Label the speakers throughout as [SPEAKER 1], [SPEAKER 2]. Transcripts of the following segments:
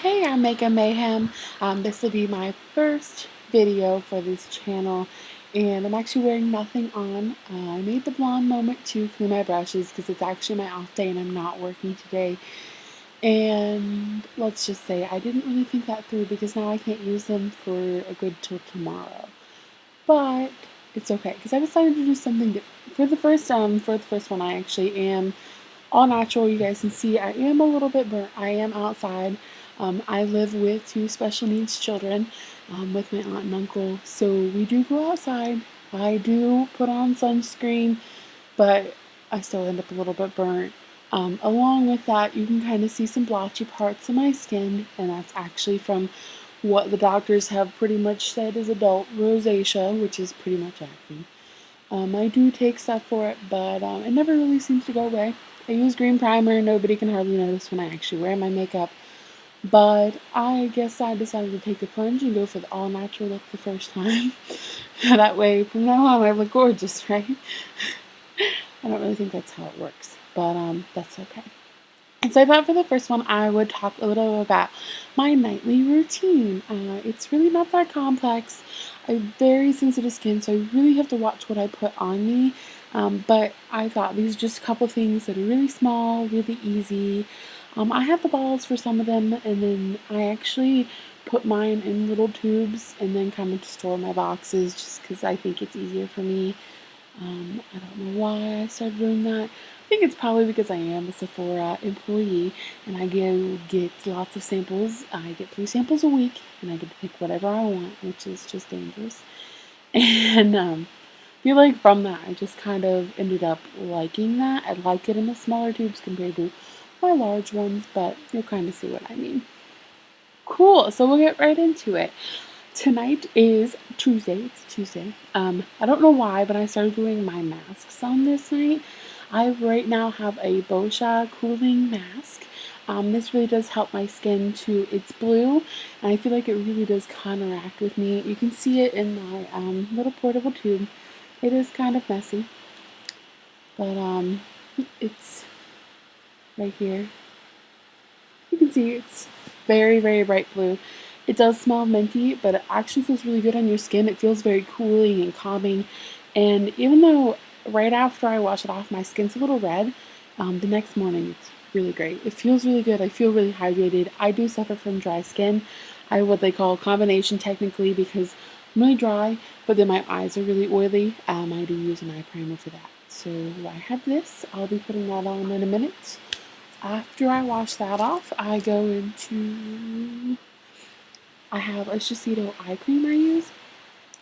[SPEAKER 1] Hey, I'm Mega Mayhem. This will be my first video for this channel, and I'm actually wearing nothing on. I made the blonde moment to clean my brushes because it's actually my off day and I'm not working today. And let's just say I didn't really think that through because now I can't use them for a good till tomorrow. But it's okay because I decided to do something different. For the first one, I actually am all natural. You guys can see I am a little bit burnt. I am outside. I live with two special needs children with my aunt and uncle, so we do go outside. I do put on sunscreen, but I still end up a little bit burnt. Along with that, you can kind of see some blotchy parts of my skin, and that's actually from what the doctors have pretty much said is adult rosacea, which is pretty much acne. I do take stuff for it, but it never really seems to go away. I use green primer. Nobody can hardly notice when I actually wear my makeup. But I guess I decided to take the plunge and go for the all-natural look the first time. That way, from now on, I look gorgeous, right? I don't really think that's how it works, but that's okay. And so I thought for the first one, I would talk a little about my nightly routine. It's really not that complex. I have very sensitive skin, so I really have to watch what I put on me. But I thought these are just a couple things that are really small, really easy. I have the bottles for some of them, and then I actually put mine in little tubes and then kind of store my boxes just because I think it's easier for me. I don't know why I started doing that. I think it's probably because I am a Sephora employee and I get lots of samples. I get 3 samples a week and I get to pick whatever I want, which is just dangerous. And I feel like from that I just kind of ended up liking that. I like it in the smaller tubes compared to my large ones, but you'll kind of see what I mean. Cool, so we'll get right into it. Tonight is Tuesday. It's Tuesday. I don't know why, but I started doing my masks on this night. I right now have a Boscia Cooling Mask. This really does help my skin to, it's blue, and I feel like it really does counteract with me. You can see it in my little portable tube. It is kind of messy, but it's right here. You can see it's very, very bright blue. It does smell minty, but it actually feels really good on your skin. It feels very cooling and calming. And even though right after I wash it off, my skin's a little red, the next morning it's really great. It feels really good. I feel really hydrated. I do suffer from dry skin. I have what they call a combination technically because I'm really dry, but then my eyes are really oily. I do use an eye primer for that. So I have this. I'll be putting that on in a minute. After I wash that off, I go into, I have a Shiseido eye cream I use.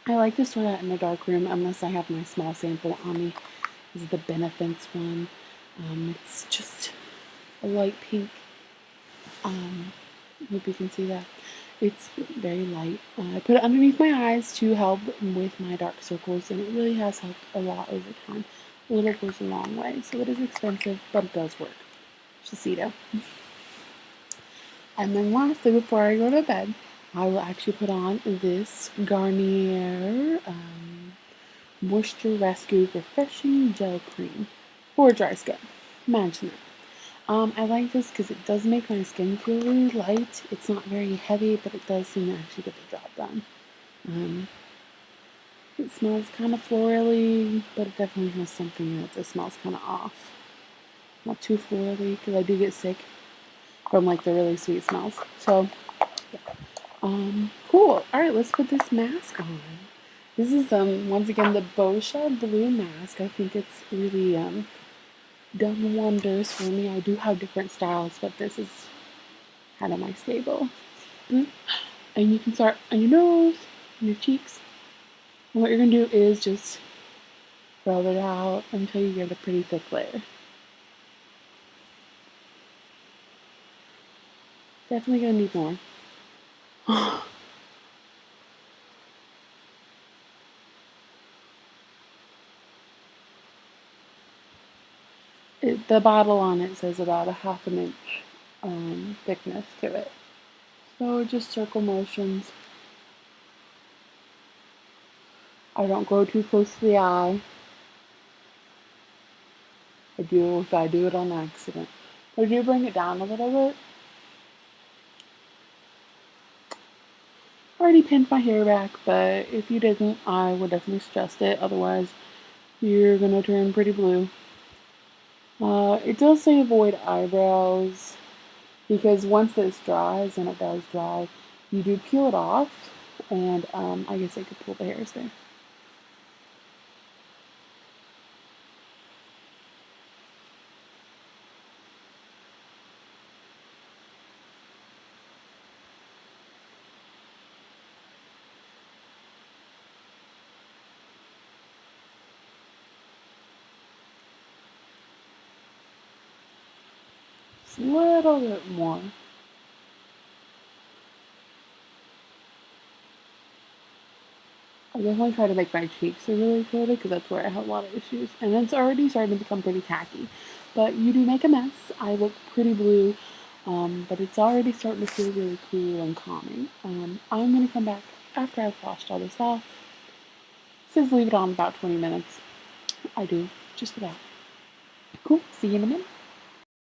[SPEAKER 1] I like to store that in a dark room unless I have my small sample on me. This is the benefiance one. It's just a light pink. Hope you can see that. It's very light. I put it underneath my eyes to help with my dark circles, and it really has helped a lot over time. A little goes a long way, so it is expensive, but it does work. Shiseido. And then lastly, before I go to bed, I will actually put on this Garnier Moisture Rescue Refreshing Gel Cream for dry skin. Imagine that. I like this because it does make my skin feel really light. It's not very heavy, but it does seem to actually get the job done. It smells kind of florally, but it definitely has something that just smells kind of off. Not too florally because I do get sick from like the really sweet smells. So, yeah. Cool. All right, let's put this mask on. This is once again the Boscia Blue Mask. I think it's really done wonders for me. I do have different styles, but this is kind of my stable. And you can start on your nose, on your cheeks. And what you're gonna do is just rub it out until you get a pretty thick layer. Definitely gonna need more. The bottle on it says about a ½ inch thickness to it. So just circle motions. I don't go too close to the eye. I do if I do it on accident. But I do bring it down a little bit. already pinned my hair back, but if you didn't, I would definitely suggest it. Otherwise, you're going to turn pretty blue. It does say avoid eyebrows because once this dries, and it does dry, you do peel it off, and I guess I could pull the hairs there. Just a little bit more. I definitely try to make my cheeks a really coated because that's where I have a lot of issues. And it's already starting to become pretty tacky. But you do make a mess. I look pretty blue, but it's already starting to feel really cool and calming. I'm going to come back after I've washed all this off. It says leave it on about 20 minutes. I do, just about. Cool, see you in a minute.